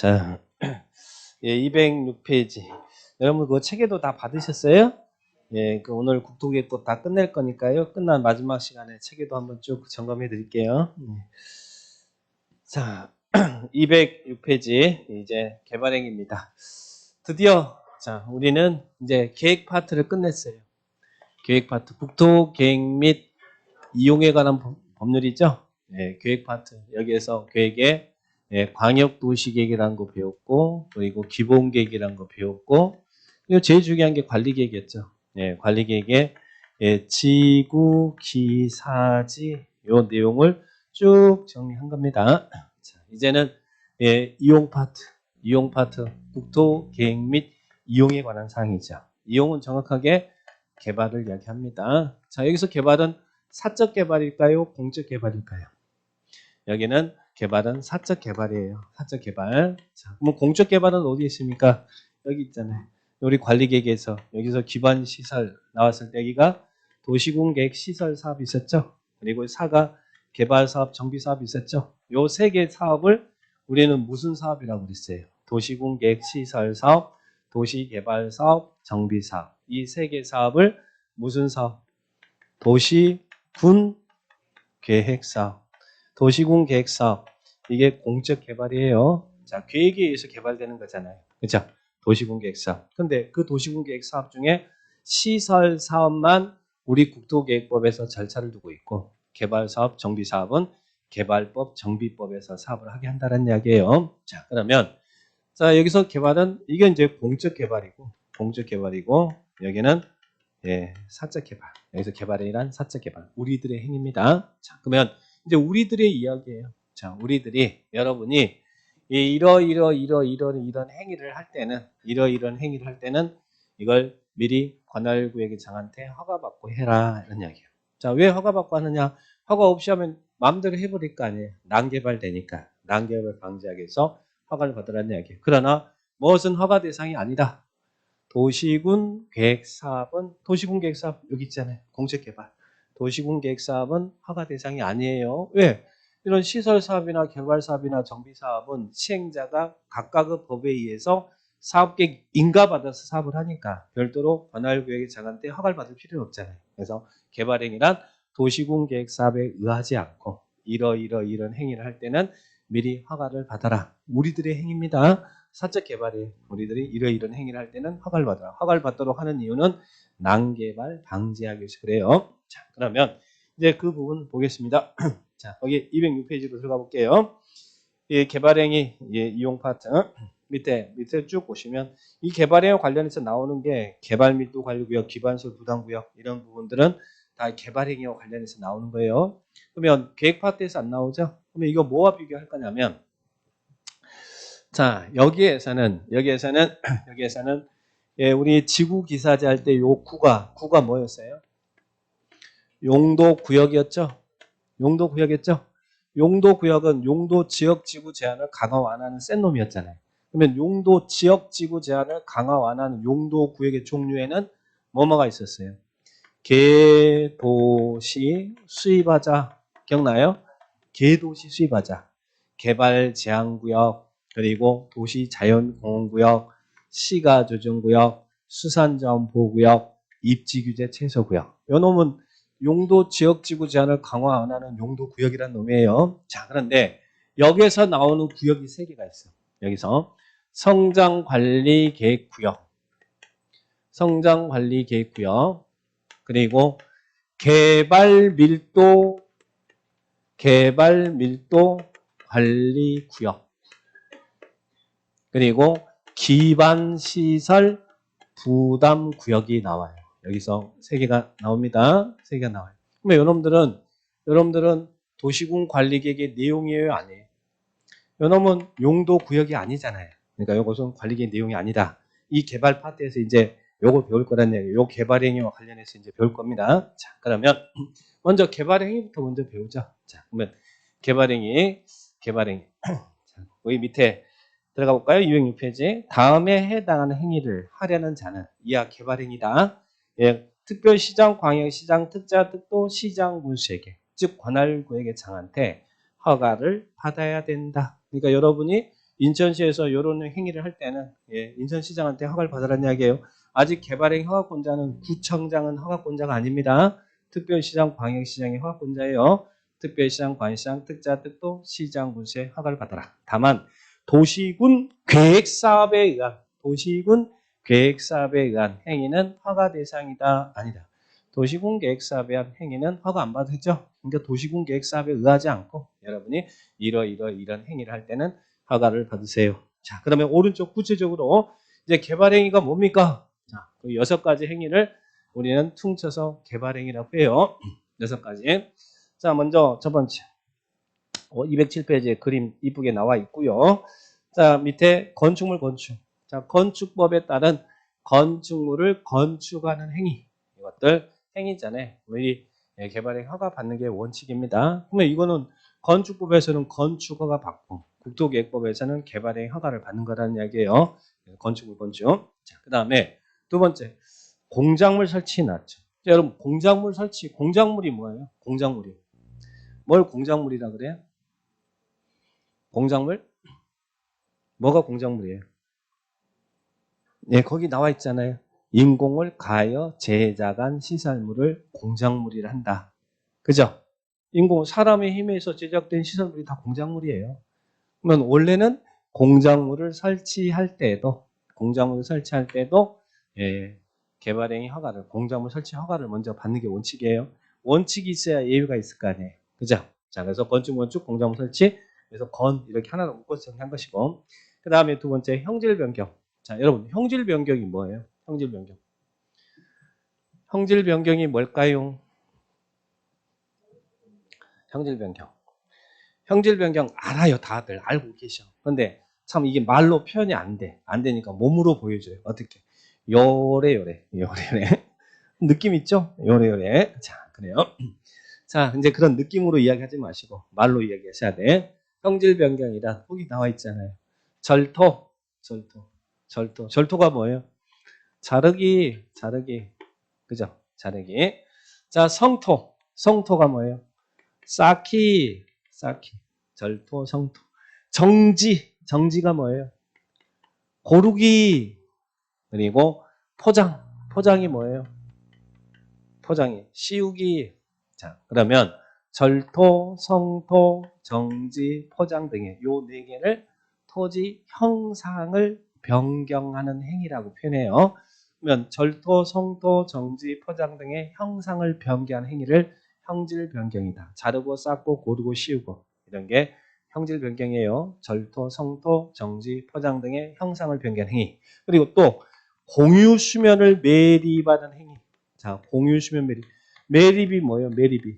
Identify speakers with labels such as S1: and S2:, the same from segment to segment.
S1: 자, 예, 206페이지. 여러분 그 책에도 다 받으셨어요? 예, 그 오늘 국토기획도 다 끝낼 거니까요. 끝난 마지막 시간에 책에도 한번 쭉 점검해 드릴게요. 자, 206페이지 이제 개발행입니다. 드디어 자, 우리는 이제 계획 파트를 끝냈어요. 계획 파트, 국토계획 및 이용에 관한 법률이죠. 예, 계획 파트. 여기에서 계획에 예, 광역도시계획이라는 거 배웠고, 그리고 기본계획이라는 거 배웠고, 그리고 제일 중요한 게 관리계획이었죠. 예, 관리계획에 예, 지구, 기, 사지 요 내용을 쭉 정리한 겁니다. 자, 이제는 예, 이용 파트, 국토계획 및 이용에 관한 사항이죠. 이용은 정확하게 개발을 이야기합니다. 자, 여기서 개발은 사적 개발일까요? 공적 개발일까요? 여기는 개발은 사적 개발이에요. 사적 개발. 자, 그럼 공적 개발은 어디 있습니까? 여기 있잖아요. 우리 관리계획에서 여기서 기반 시설 나왔을 때 여기가 도시공계획 시설 사업이 있었죠. 그리고 4가 개발 사업, 정비 사업이 있었죠. 요 세 개 사업을 우리는 무슨 사업이라고 그랬어요? 도시공계획 시설 사업, 도시개발 사업, 정비 사업. 이 세 개 사업을 무슨 사업? 도시군 계획사업, 도시군 계획사업. 이게 공적 개발이에요. 자, 계획에 의해서 개발되는 거잖아요. 그렇죠? 도시군 계획사업. 근데 그 도시군 계획사업 중에 시설 사업만 우리 국토계획법에서 절차를 두고 있고, 개발 사업, 정비 사업은 개발법, 정비법에서 사업을 하게 한다는 이야기예요. 자, 그러면 자, 여기서 개발은 이게 이제 공적 개발이고 여기는 예, 사적 개발. 여기서 개발이란 사적 개발. 우리들의 행위입니다. 자, 그러면 이제 우리들의 이야기예요. 자, 우리들이 여러분이 이런 행위를 할 때는 이런 행위를 할 때는 이걸 미리 관할구역의 장한테 허가받고 해라 이런 이야기예요. 자, 왜 허가받고 하느냐? 허가 없이 하면 마음대로 해버릴 거 아니에요. 난개발 되니까 난개발 방지하기 위해서 허가를 받으라는 이야기예요. 그러나 무엇은 허가 대상이 아니다. 도시군 계획사업은 도시군 계획사업 여기 있잖아요. 공적개발. 도시군 계획사업은 허가 대상이 아니에요. 왜? 이런 시설 사업이나 개발 사업이나 정비 사업은 시행자가 각각의 법에 의해서 사업계획 인가받아서 사업을 하니까 별도로 관할구역의 장한테 허가를 받을 필요는 없잖아요. 그래서 개발행위란 도시군 계획 사업에 의하지 않고 이런 행위를 할 때는 미리 허가를 받아라. 우리들의 행위입니다. 사적 개발이 우리들이 이런 행위를 할 때는 허가를 받아라. 허가를 받도록 하는 이유는 난개발 방지하기 위해서 그래요. 자, 그러면 이제 그 부분 보겠습니다. 자, 거기 206페이지로 들어가 볼게요. 이 개발행위 이용 파트 밑에 쭉 보시면 이 개발행위 관련해서 나오는 게 개발 밀도 관리구역, 기반시설 부담구역 이런 부분들은 다 개발행위와 관련해서 나오는 거예요. 그러면 계획 파트에서 안 나오죠? 그러면 이거 뭐와 비교할 거냐면 자, 여기에서는 예, 우리 지구 기사제 할 때 요 구가 뭐였어요? 용도 구역이었죠? 용도 구역이었죠? 용도 구역은 용도 지역 지구 제한을 강화 완화하는 센 놈이었잖아요. 그러면 용도 지역 지구 제한을 강화 완화하는 용도 구역의 종류에는 뭐가 있었어요? 개도시 수입하자. 기억나요? 개도시 수입하자. 개발 제한구역, 그리고 도시 자연공원구역, 시가조정구역, 수산자원보호구역, 입지규제 최소구역. 요 놈은 용도 지역지구 제한을 강화 안 하는 용도구역이라는 놈이에요. 자, 그런데 여기에서 나오는 구역이 3개가 있어. 여기서 성장관리계획구역, 그리고 개발밀도 관리구역, 그리고 기반시설 부담구역이 나와요. 여기서 3개가 나옵니다. 3개가 나와요. 그러면 여러분들은 도시군 관리계획의 내용이에요, 아니에요? 요놈은 용도구역이 아니잖아요. 그러니까 이것은 관리계획 내용이 아니다. 이 개발 파트에서 이제 요걸 배울 거란 얘기예요. 요 개발행위와 관련해서 이제 배울 겁니다. 자, 그러면 먼저 개발행위부터 먼저 배우죠. 자, 그러면 개발행위. 자, 여기 밑에 들어가 볼까요? 206페이지. 다음에 해당하는 행위를 하려는 자는 이하 개발행위다. 예, 특별시장, 광역시장, 특자, 특도, 시장, 군수에게, 즉 관할구역의 장한테 허가를 받아야 된다. 그러니까 여러분이 인천시에서 이런 행위를 할 때는 인천시장한테 허가를 받으라는 이야기예요. 아직 개발행 허가권자는 구청장은 허가권자가 아닙니다. 특별시장, 광역시장이 허가권자예요. 특별시장, 광역시장, 특자 뜻도 시장, 군수의 허가를 받아라. 다만 도시군 계획사업에 의한 행위는 허가 대상이다. 아니다. 도시군 계획사업에 의한 행위는 허가 안 받아도 되죠. 그러니까 도시군 계획사업에 의하지 않고 여러분이 이런 행위를 할 때는 허가를 받으세요. 자, 그러면 오른쪽 구체적으로 이제 개발행위가 뭡니까? 자, 그 6가지 행위를 우리는 퉁쳐서 개발행위라고 해요. 6가지. 자, 먼저 첫 번째. 207페이지에 그림 이쁘게 나와 있고요. 자, 밑에 건축물 건축. 자, 건축법에 따른 건축물을 건축하는 행위. 이것들 행위잖아요. 우리 개발행 허가 받는 게 원칙입니다. 그러면 이거는 건축법에서는 건축 허가 받고 국토계획법에서는 개발행 허가를 받는 거라는 이야기예요. 건축물 건축. 자, 그다음에 두 번째. 공작물 설치 놨죠. 자, 여러분 공작물 설치, 공작물이 뭐예요? 공작물이. 뭘 공작물이라 그래요? 공작물? 뭐가 공작물이에요? 네, 거기 나와 있잖아요. 인공을 가하여 제작한 시설물을 공작물이라 한다. 그죠? 사람의 힘에 의해서 제작된 시설물이 다 공작물이에요. 그러면 원래는 공작물을 설치할 때도 개발행위 허가를, 공작물 설치 허가를 먼저 받는 게 원칙이에요. 원칙이 있어야 예외가 있을 거 아니에요. 그죠? 자, 그래서 건축, 공작물 설치, 그래서 이렇게 하나로 묶어서 정리한 것이고, 그 다음에 두 번째, 형질 변경. 자, 여러분, 형질 변경이 뭐예요? 형질 변경. 형질 변경이 뭘까요? 형질 변경. 형질 변경 알아요. 다들 알고 계셔. 그런데 참 이게 말로 표현이 안 돼. 안 되니까 몸으로 보여줘요. 어떻게? 요래요래. 느낌 있죠? 요래요래. 자, 그래요. 자, 이제 그런 느낌으로 이야기하지 마시고 말로 이야기하셔야 돼. 형질 변경이란 거기 나와 있잖아요. 절토가 뭐예요? 자르기. 그죠? 자르기. 자, 성토가 뭐예요? 쌓기. 절토, 성토. 정지가 뭐예요? 고르기. 그리고 포장이 뭐예요? 포장이 씌우기. 자, 그러면 절토, 성토, 정지, 포장 등의 요 4개를 토지 형상을 변경하는 행위라고 표현해요. 그러면 절토, 성토, 정지, 포장 등의 형상을 변경하는 행위를 형질 변경이다. 자르고 쌓고 고르고 씌우고 이런 게 형질 변경이에요. 절토, 성토, 정지, 포장 등의 형상을 변경하는 행위. 그리고 또 공유 수면을 매립하는 행위. 자, 공유 수면 매립. 매립이 뭐예요? 매립이.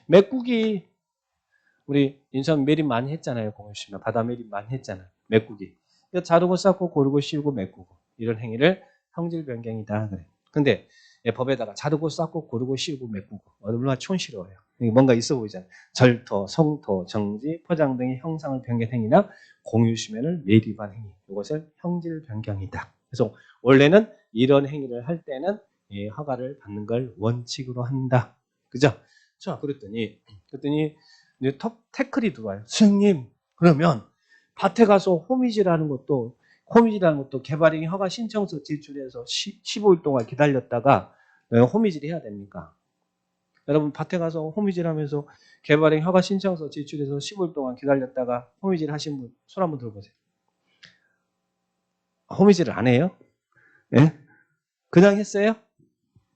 S1: 메꾸기. 우리 인천 매립 많이 했잖아요. 공유 수면. 바다 매립 많이 했잖아요. 메꾸기. 자르고 쌓고 고르고 씌우고 메꾸고 이런 행위를 형질 변경이다. 그래. 근데 법에다가 자르고 쌓고 고르고 씌우고 메꾸고 얼마나 촌스러워요. 뭔가 있어 보이잖아요. 절토, 성토, 정지, 포장 등의 형상을 변경 행위나 공유 수면을 매립한 행위. 이것을 형질 변경이다. 그래서 원래는 이런 행위를 할 때는 허가를 받는 걸 원칙으로 한다. 그죠? 자, 그랬더니 이제 태클이 들어와요. 선생님, 그러면 밭에 가서 호미질하는 것도 개발행위 허가 신청서 제출해서 15일 동안 기다렸다가 호미질 해야 됩니까? 여러분 밭에 가서 호미질 하면서 개발행위 허가 신청서 제출해서 15일 동안 기다렸다가 호미질 하신 분 손 한번 들어보세요. 호미질을 안 해요? 예? 그냥 했어요?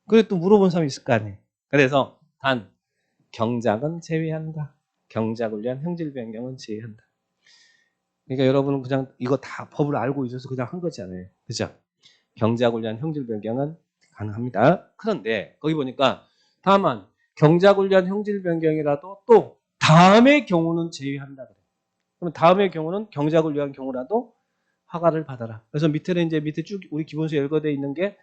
S1: 그래 또 물어본 사람이 있을 거 아니에요. 그래서 단 경작은 제외한다. 경작을 위한 형질 변경은 제외한다. 그러니까 여러분은 그냥 이거 다 법을 알고 있어서 그냥 한 거잖아요. 그죠? 경작을 위한 형질 변경은 가능합니다. 그런데 거기 보니까 다만 경작을 위한 형질 변경이라도 또 다음의 경우는 제외한다 그래요. 그럼 다음의 경우는 경작을 위한 경우라도 허가를 받아라. 그래서 밑에 쭉 우리 기본서에 열거되어 있는 게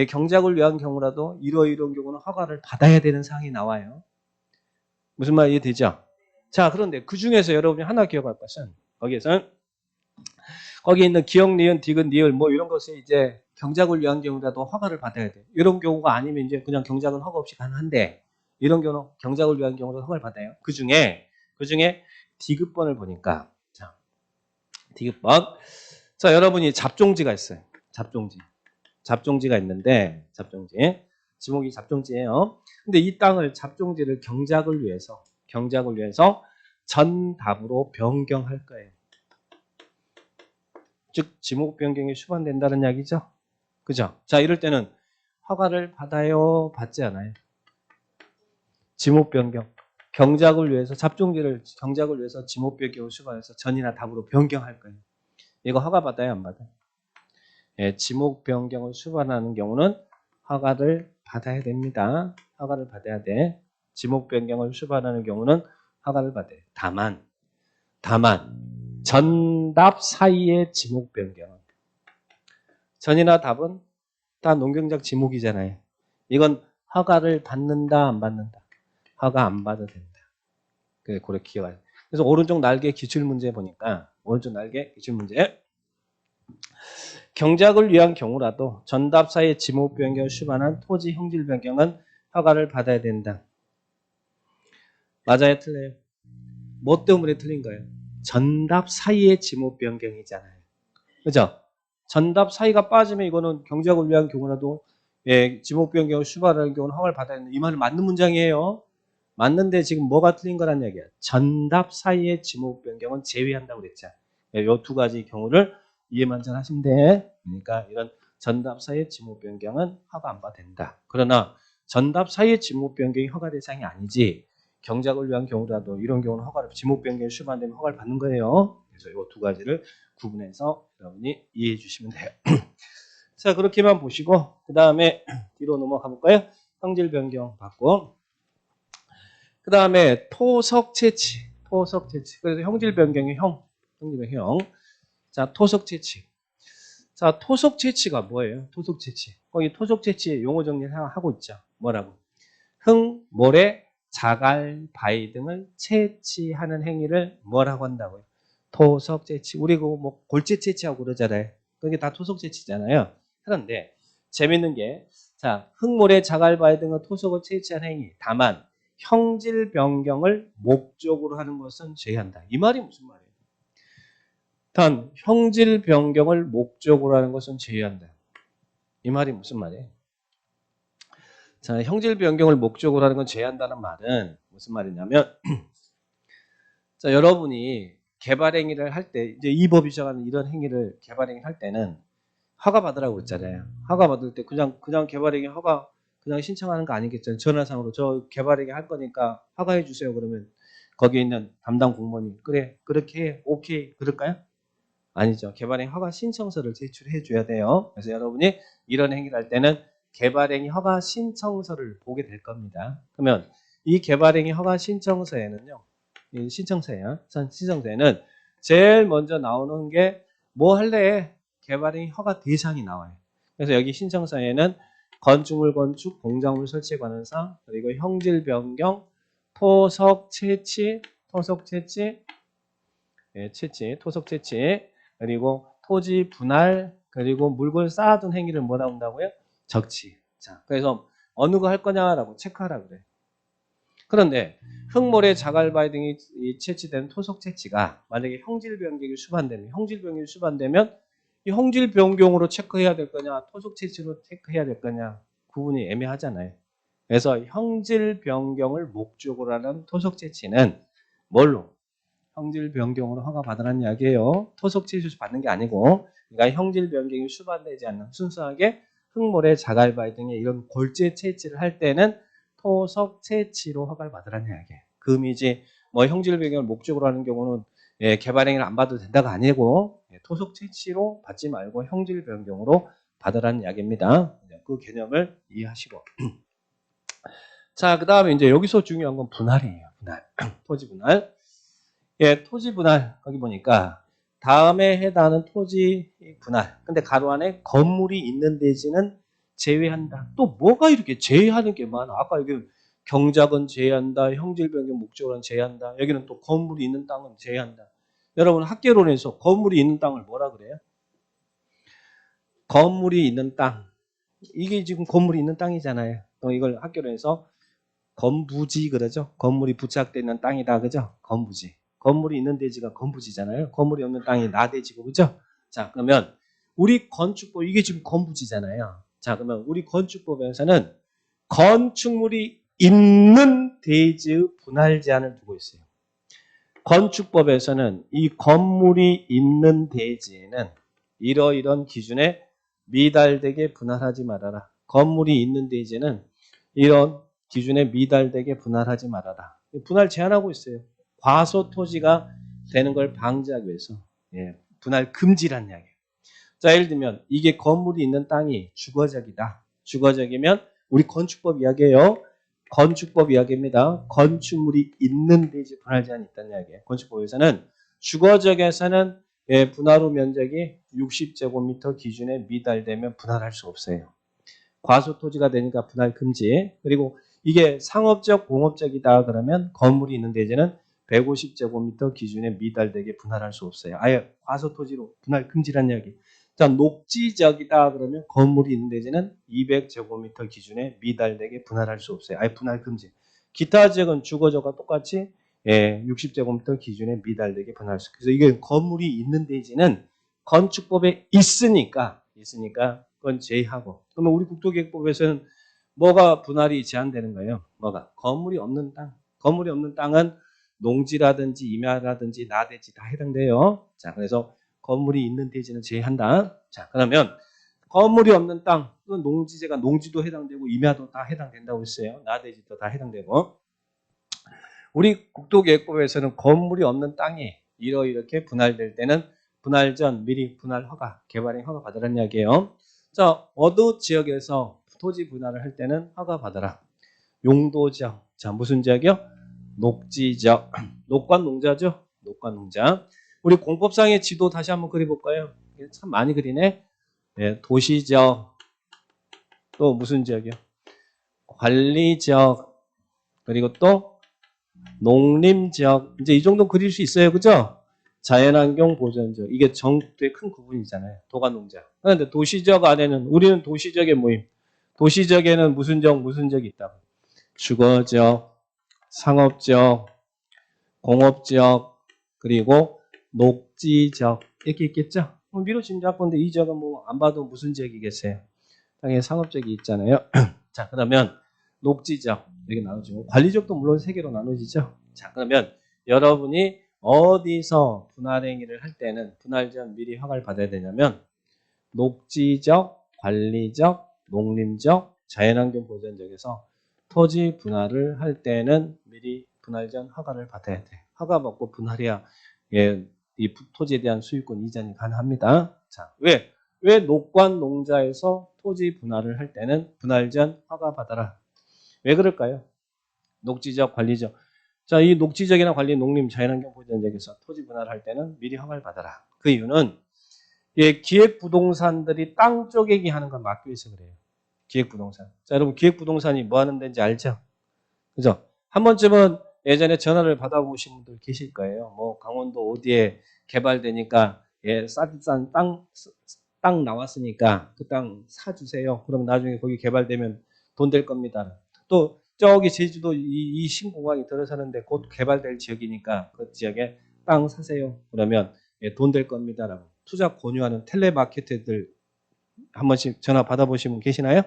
S1: 경작을 위한 경우라도 이런 경우는 허가를 받아야 되는 사항이 나와요. 무슨 말 이해되죠? 자, 그런데 그 중에서 여러분이 하나 기억할 것은 거기 있는 기역, 니은, 디귿, 리을 뭐 이런 것에 이제 경작을 위한 경우라도 허가를 받아야 돼. 이런 경우가 아니면 이제 그냥 경작은 허가 없이 가능한데 이런 경우는 경작을 위한 경우도 허가를 받아요. 그 중에 디귿번을 보니까 자, 디귿번. 자, 여러분이 잡종지가 있어요. 잡종지가 있는데, 지목이 잡종지예요. 근데 이 땅을 잡종지를 경작을 위해서 전답으로 변경할 거예요. 즉 지목 변경이 수반된다는 이야기죠. 그죠? 자, 이럴 때는 허가를 받아요, 받지 않아요? 지목 변경. 경작을 위해서 경작을 위해서 지목 변경을 수반해서 전이나 답으로 변경할 거예요. 이거 허가 받아요, 안 받아요? 예, 지목 변경을 수반하는 경우는 허가를 받아야 됩니다. 허가를 받아야 돼. 지목 변경을 수반하는 경우는 허가를 받아요. 다만 전답 사이의 지목 변경은 전이나 답은 다 농경작 지목이잖아요. 이건 허가를 받는다, 안 받는다? 허가 안 받아도 된다. 그렇게 기억해요. 그래서 오른쪽 날개 기출문제 보니까 오른쪽 날개 기출문제 경작을 위한 경우라도 전답 사이의 지목 변경을 수반한 토지 형질 변경은 허가를 받아야 된다. 맞아요, 틀려요? 뭐 때문에 틀린 거예요? 전답 사이의 지목 변경이잖아요. 그죠? 전답 사이가 빠지면 이거는 경작을 위한 경우라도 예, 지목 변경을 수반하는 경우는 허가를 받아야 된다. 이 말은 맞는 문장이에요. 맞는데 지금 뭐가 틀린 거란 얘기야? 전답 사이의 지목 변경은 제외한다고 그랬죠. 이 두 가지 경우를 이해만 잘 하시면 돼. 그러니까 이런 전답 사이의 지목 변경은 허가 안 받아도 된다. 그러나 전답 사이의 지목 변경이 허가 대상이 아니지 경작을 위한 경우라도 이런 경우는 지목 변경이 수반되면 허가를 받는 거예요. 그래서 이 두 가지를 구분해서 여러분이 이해해 주시면 돼요. 자, 그렇게만 보시고 그 다음에 뒤로 넘어가 볼까요? 성질 변경 받고 그 다음에 토석 채취. 그래서 형질 변경의 형질의 형. 자, 토석 채취. 자, 토석 채취가 뭐예요? 토석 채취. 거기 토석 채취의 용어 정리를 하고 있죠. 뭐라고? 흙, 모래, 자갈, 바위 등을 채취하는 행위를 뭐라고 한다고요? 토석 채취. 우리 뭐 골재 채취하고 그러잖아요. 그게 다 토석 채취잖아요. 그런데 재밌는 게 자, 흙, 모래, 자갈, 바위 등을 토석을 채취하는 행위. 다만 형질 변경을 목적으로 하는 것은 제한다. 이 말이 무슨 말이에요? 단 형질 변경을 목적으로 하는 것은 제한다. 이 말이 무슨 말이에요? 자, 형질 변경을 목적으로 하는 건 제한다는 말은 무슨 말이냐면 자, 여러분이 개발 행위를 할 때 이제 이 법이 시작하는 이런 행위를 개발 행위를 할 때는 허가 받으라고 했잖아요. 허가 받을 때 그냥 개발 행위 허가 그냥 신청하는 거 아니겠죠. 전화상으로 저 개발 행위 할 거니까 허가해 주세요. 그러면 거기에 있는 담당 공무원이 그래 그렇게 해. 오케이 그럴까요? 아니죠. 개발행위 허가 신청서를 제출해 줘야 돼요. 그래서 여러분이 이런 행위를 할 때는 개발행위 허가 신청서를 보게 될 겁니다. 그러면 이 개발행위 허가 신청서에는요. 이 신청서에는 제일 먼저 나오는 게 뭐 할래? 개발행위 허가 대상이 나와요. 그래서 여기 신청서에는 건축물 건축, 공작물 설치에 관한 사항, 그리고 형질 변경, 토석 채취, 토석 채취, 그리고 토지 분할, 그리고 물건 쌓아둔 행위를 뭐라고 한다고요? 적치. 자, 그래서 어느 거 할 거냐라고 체크하라 그래. 그런데 흙모래, 자갈바위 등이 채취된 토속 채취가 만약에 형질 변경이 수반되면 이 형질 변경으로 체크해야 될 거냐, 토속 채취로 체크해야 될 거냐 구분이 애매하잖아요. 그래서 형질 변경을 목적으로 하는 토속 채취는 뭘로? 형질 변경으로 허가 받으라는 이야기예요. 토속 채취 받는 게 아니고, 그러니까 형질 변경이 수반되지 않는 순수하게 흙모래, 자갈바위 등의 이런 골재 채취를 할 때는 토속 채취로 허가를 받으라는 이야기예요. 그 의미지 뭐 형질 변경을 목적으로 하는 경우는 개발 행위를 안 받아도 된다가 아니고 토속 채취로 받지 말고 형질 변경으로 받으라는 이야기입니다. 그 개념을 이해하시고. 자, 그 다음에 이제 여기서 중요한 건 분할이에요. 토지 분할. 예, 토지 분할 거기 보니까 다음에 해당하는 토지 분할. 근데 가로 안에 건물이 있는 대지는 제외한다. 또 뭐가 이렇게 제외하는 게 많아? 아까 여기는 경작은 제외한다. 형질 변경 목적은 제외한다. 여기는 또 건물이 있는 땅은 제외한다. 여러분 학계론에서 건물이 있는 땅을 뭐라 그래요? 건물이 있는 땅. 이게 지금 건물이 있는 땅이잖아요. 이걸 학계론에서 건부지 그러죠. 건물이 부착되어 있는 땅이다. 그죠? 건부지. 건물이 있는 대지가 건부지잖아요. 건물이 없는 땅이 나대지고, 그죠? 자, 그러면 우리 건축법, 이게 지금 건부지잖아요. 자, 그러면 우리 건축법에서는 건축물이 있는 대지의 분할 제한을 두고 있어요. 건축법에서는 이 건물이 있는 대지에는 이러이런 기준에 미달되게 분할하지 말아라. 건물이 있는 대지에는 이런 기준에 미달되게 분할하지 말아라. 분할 제한하고 있어요. 과소 토지가 되는 걸 방지하기 위해서. 예, 분할 금지란 이야기예요. 자, 예를 들면 이게 건물이 있는 땅이 주거적이다. 주거적이면 우리 건축법 이야기예요. 건축법 이야기입니다. 건축물이 있는 대지 분할 제한이 있다는 이야기예요. 건축법에서는 주거적에서는 예, 분할후 면적이 60제곱미터 기준에 미달되면 분할할 수 없어요. 과소 토지가 되니까 분할 금지. 그리고 이게 상업적, 공업적이다 그러면 건물이 있는 대지는 150제곱미터 기준에 미달되게 분할할 수 없어요. 아예 과소 토지로 분할 금지란 이야기. 자, 녹지적이다 그러면 건물이 있는 대지는 200제곱미터 기준에 미달되게 분할할 수 없어요. 아예 분할 금지. 기타 지역은 주거적과 똑같이 예, 60제곱미터 기준에 미달되게 분할할 수. 그래서 이게 건물이 있는 대지는 건축법에 있으니까 그건 제외하고. 그러면 우리 국토계획법에서는 뭐가 분할이 제한되는 거예요? 뭐가? 건물이 없는 땅. 건물이 없는 땅은 농지라든지 임야라든지 나대지 다 해당돼요. 자, 그래서 건물이 있는 대지는 제외한다. 자, 그러면 건물이 없는 땅, 농지제가 농지도 해당되고 임야도 다 해당된다고 했어요. 나대지도 다 해당되고. 우리 국토계획법에서는 건물이 없는 땅이 이렇게 분할될 때는 분할 전 미리 분할 허가, 개발행 허가 받으라는 이야기예요. 자, 어느 지역에서 토지 분할을 할 때는 허가 받아라. 용도지역. 자, 무슨 지역이요? 녹지지역. 녹관농자죠? 녹관농자. 우리 공법상의 지도 다시 한번 그려볼까요? 참 많이 그리네. 네, 도시지역. 또 무슨 지역이요? 관리지역. 그리고 또 농림지역. 이제 이 정도 그릴 수 있어요. 그죠? 자연환경 보전지역. 이게 전국의 큰 구분이잖아요. 도관농자. 그런데 도시지역 안에는 우리는 도시지역에 모임. 도시지역에는 무슨 지역이 있다고. 주거지역, 상업지역, 공업지역, 그리고 녹지지역 이렇게 있겠죠? 미루진 잡건데 이 지역은 뭐 안 봐도 무슨 지역이겠어요? 당연히 상업지역이 있잖아요. 자, 그러면 녹지지역 이렇게 나눠지고 관리지역도 물론 세 개로 나눠지죠. 자, 그러면 여러분이 어디서 분할 행위를 할 때는 분할 전 미리 허가를 받아야 되냐면 녹지지역, 관리지역, 농림지역, 자연환경 보전지역에서 토지 분할을 할 때는 미리 분할 전 허가를 받아야 돼. 허가 받고 분할해야 예, 이 토지에 대한 소유권 이전이 가능합니다. 자, 왜 녹관 농자에서 토지 분할을 할 때는 분할 전 허가 받아라. 왜 그럴까요? 녹지적, 관리적. 자, 이 녹지적이나 관리, 농림, 자연환경 보전지역에서 토지 분할을 할 때는 미리 허가를 받아라. 그 이유는 예, 기획부동산들이 땅 쪼개기 하는 걸 막기 위해서 그래요. 기획부동산. 자, 여러분 기획부동산이 뭐 하는 데인지 알죠? 그죠? 한 번쯤은 예전에 전화를 받아보신 분들 계실 거예요. 뭐 강원도 어디에 개발되니까 예, 싼 땅 나왔으니까 그 땅 사주세요. 그럼 나중에 거기 개발되면 돈 될 겁니다. 또 저기 제주도 이 신공항이 들어서는데 곧 개발될 지역이니까 그 지역에 땅 사세요. 그러면 예, 돈 될 겁니다라고 투자 권유하는 텔레마케터들 한 번씩 전화 받아보신 분 계시나요?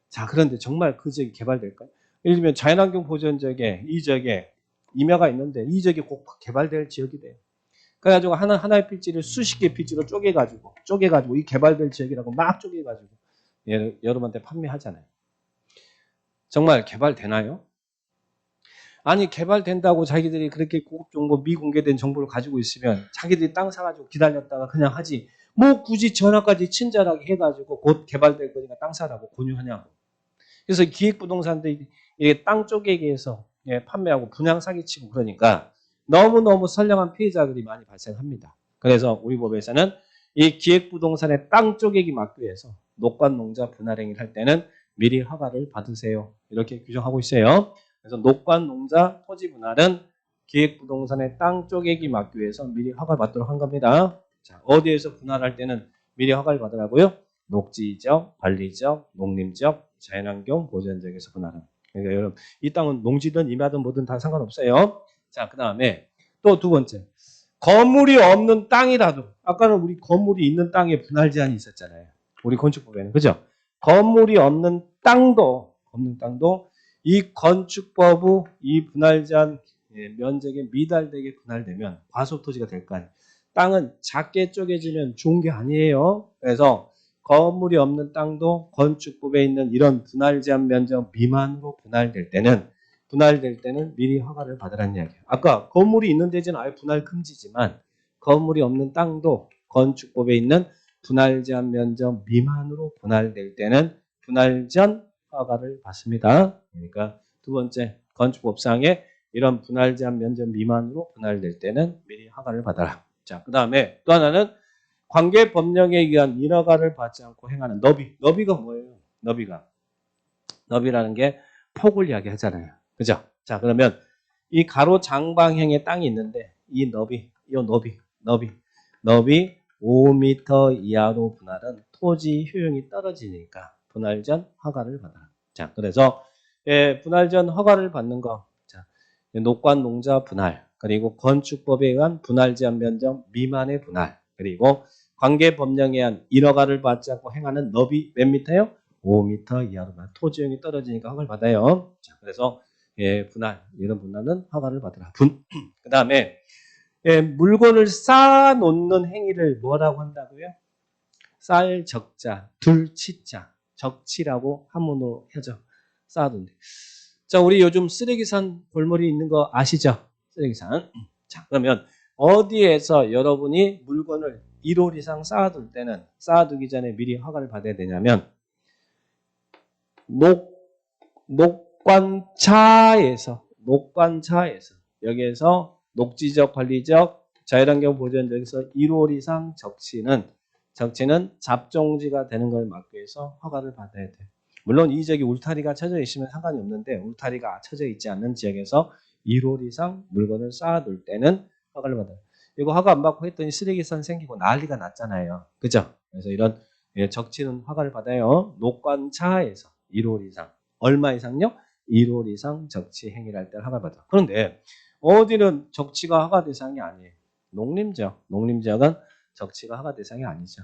S1: 자, 그런데 정말 그 지역이 개발될까요? 예를 들면 자연환경 보전 지역에 이 지역에 임야가 있는데 이 지역이 곧 개발될 지역이 돼요. 그래가지고 하나의 필지를 수십 개 필지로 쪼개가지고 이 개발될 지역이라고 막 쪼개가지고 여러분한테 판매하잖아요. 정말 개발되나요? 아니 개발된다고 자기들이 그렇게 고급 정보 미공개된 정보를 가지고 있으면 자기들이 땅 사가지고 기다렸다가 그냥 하지 뭐 굳이 전화까지 친절하게 해가지고 곧 개발될 거니까 땅 사라고 권유하냐고. 그래서 기획부동산들이 땅 쪼개기에서 판매하고 분양 사기치고 그러니까 너무너무 선량한 피해자들이 많이 발생합니다. 그래서 우리 법에서는 이 기획부동산의 땅 쪼개기 막기 위해서 녹관농자 분할 행위를 할 때는 미리 허가를 받으세요. 이렇게 규정하고 있어요. 그래서 녹관농자 토지 분할은 기획부동산의 땅 쪼개기 막기 위해서 미리 허가를 받도록 한 겁니다. 자, 어디에서 분할할 때는 미리 허가를 받으라고요? 녹지지역, 관리지역, 농림지역, 자연환경 보전지역에서 분할은. 그러니까 여러분 이 땅은 농지든 임야든 뭐든 다 상관없어요. 자, 그 다음에 또 두 번째, 건물이 없는 땅이라도, 아까는 우리 건물이 있는 땅에 분할 제한이 있었잖아요. 우리 건축법에는. 그죠? 건물이 없는 땅도 이 건축법의 이 분할 제한 면적에 미달되게 분할되면 과속 토지가 될 거 아니에요. 땅은 작게 쪼개지면 좋은 게 아니에요. 그래서 건물이 없는 땅도 건축법에 있는 이런 분할 제한 면적 미만으로 분할될 때는 미리 허가를 받으라는 이야기예요. 아까 건물이 있는 데는 아예 분할 금지지만 건물이 없는 땅도 건축법에 있는 분할 제한 면적 미만으로 분할될 때는 분할 전 허가를 받습니다. 그러니까 두 번째, 건축법상에 이런 분할 제한 면적 미만으로 분할될 때는 미리 허가를 받아라. 자, 그 다음에 또 하나는 관계 법령에 의한 인허가를 받지 않고 행하는 너비. 너비가 뭐예요? 너비라는 게 폭을 이야기하잖아요. 그죠? 자, 그러면 이 가로 장방형의 땅이 있는데 이 너비 5m 이하로 분할은 토지 효용이 떨어지니까 분할 전 허가를 받아라. 자, 그래서 분할 전 허가를 받는 거, 자, 녹관 농자 분할, 그리고 건축법에 의한 분할 제한 면적 미만의 분할, 그리고 관계 법령에 의한 인허가를 받지 않고 행하는 너비 몇 미터요? 5m 이하로 토지 효용이 떨어지니까 허가를 받아요. 자, 그래서 이런 분할은 허가를 받으라. 그 다음에 물건을 쌓아놓는 행위를 뭐라고 한다고요? 쌀 적자, 둘 치자, 적치라고 한문으로 하죠. 쌓아둔. 자, 우리 요즘 쓰레기산 골머리 있는 거 아시죠? 쓰레기산. 자, 그러면 어디에서 여러분이 물건을 1월 이상 쌓아둘 때는 쌓아두기 전에 미리 허가를 받아야 되냐면 녹관차에서 여기에서 녹지적 관리적 자율환경 보전적에서 1월 이상 적치는 잡종지가 되는 걸 막기 위해서 허가를 받아야 돼요. 물론 이 지역이 울타리가 쳐져 있으면 상관이 없는데 울타리가 쳐져 있지 않는 지역에서 1월 이상 물건을 쌓아둘 때는 허가를 받아요. 이거 허가 안 받고 했더니 쓰레기산 생기고 난리가 났잖아요. 그죠? 그래서 이런 적치는 허가를 받아요. 녹관차에서 1월 이상. 얼마 이상요? 1월 이상 적치 행위를 할 때 허가를 받아요. 그런데 어디는 적치가 허가 대상이 아니에요. 농림지역은 적치가 허가 대상이 아니죠.